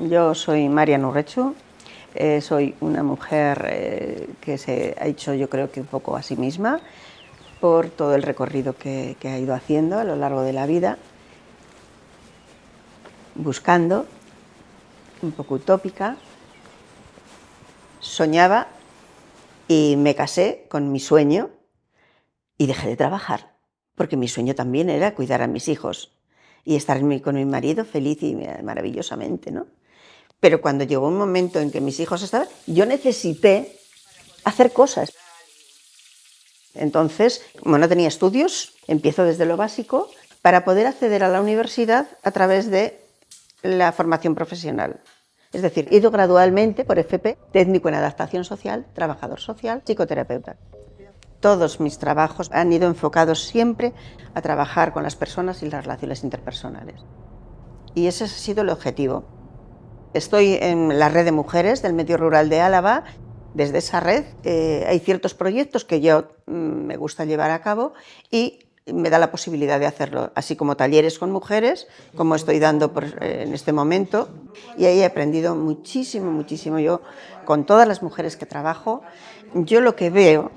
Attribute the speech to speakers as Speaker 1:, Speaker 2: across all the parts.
Speaker 1: Yo soy Marian Urrechu, soy una mujer que se ha hecho, yo creo que un poco a sí misma por todo el recorrido que ha ido haciendo a lo largo de la vida, buscando, un poco utópica. Soñaba y me casé con mi sueño y dejé de trabajar, porque mi sueño también era cuidar a mis hijos y estar con mi marido feliz y maravillosamente, ¿no? Pero cuando llegó un momento en que mis hijos estaban, yo necesité hacer cosas. Entonces, como no tenía estudios, empiezo desde lo básico para poder acceder a la universidad a través de la formación profesional. Es decir, he ido gradualmente por FP, técnico en adaptación social, trabajador social, psicoterapeuta. Todos mis trabajos han ido enfocados siempre a trabajar con las personas y las relaciones interpersonales. Y ese ha sido el objetivo. Estoy en la red de mujeres del medio rural de Álava. Desde esa red hay ciertos proyectos que yo me gusta llevar a cabo y me da la posibilidad de hacerlo, así como talleres con mujeres, como estoy dando en este momento. Y ahí he aprendido muchísimo, muchísimo. Yo, con todas las mujeres que trabajo, yo lo que veo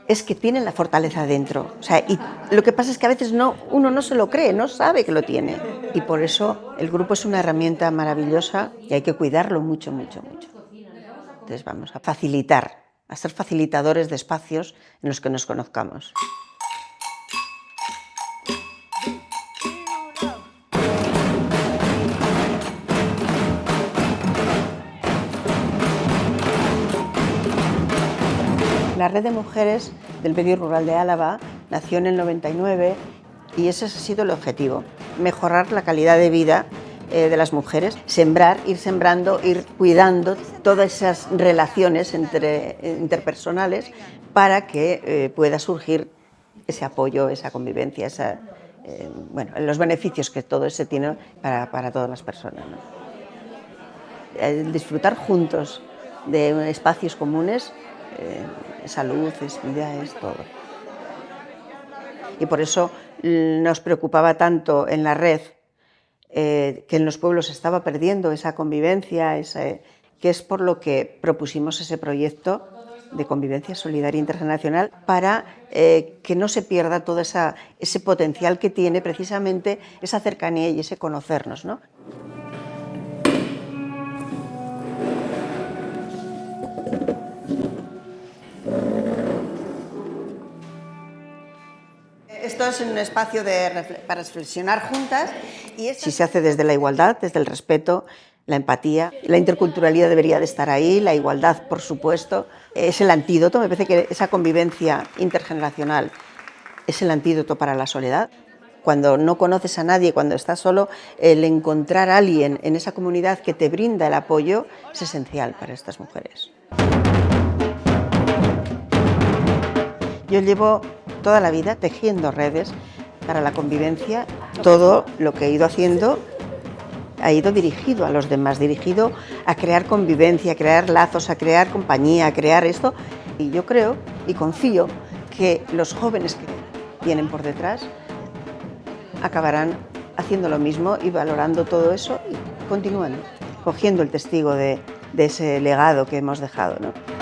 Speaker 1: es que tienen la fortaleza dentro. O sea, y lo que pasa es que a veces uno no se lo cree, no sabe que lo tiene. Y por eso el grupo es una herramienta maravillosa y hay que cuidarlo mucho, mucho, mucho. Entonces vamos a facilitar, a ser facilitadores de espacios en los que nos conozcamos. La red de mujeres del medio rural de Álava nació en el 99 y ese ha sido el objetivo, mejorar la calidad de vida de las mujeres, sembrar, ir sembrando, ir cuidando todas esas relaciones interpersonales para que pueda surgir ese apoyo, esa convivencia, los beneficios que todo eso tiene para todas las personas, ¿no? El disfrutar juntos de espacios comunes, salud, es vida, es todo. Y por eso nos preocupaba tanto en la red que en los pueblos se estaba perdiendo esa convivencia, que es por lo que propusimos ese proyecto de convivencia solidaria intergeneracional para que no se pierda todo ese potencial que tiene precisamente esa cercanía y ese conocernos, ¿no? Esto es un espacio para reflexionar juntas y si se hace desde la igualdad, desde el respeto, la empatía, la interculturalidad debería de estar ahí, la igualdad, por supuesto, es el antídoto. Me parece que esa convivencia intergeneracional es el antídoto para la soledad. Cuando no conoces a nadie, cuando estás solo, el encontrar a alguien en esa comunidad que te brinda el apoyo es esencial para estas mujeres. Yo llevo toda la vida tejiendo redes para la convivencia. Todo lo que he ido haciendo ha ido dirigido a los demás, dirigido a crear convivencia, a crear lazos, a crear compañía, a crear esto. Y yo creo y confío que los jóvenes que vienen por detrás acabarán haciendo lo mismo y valorando todo eso y continuando, cogiendo el testigo de ese legado que hemos dejado, ¿no?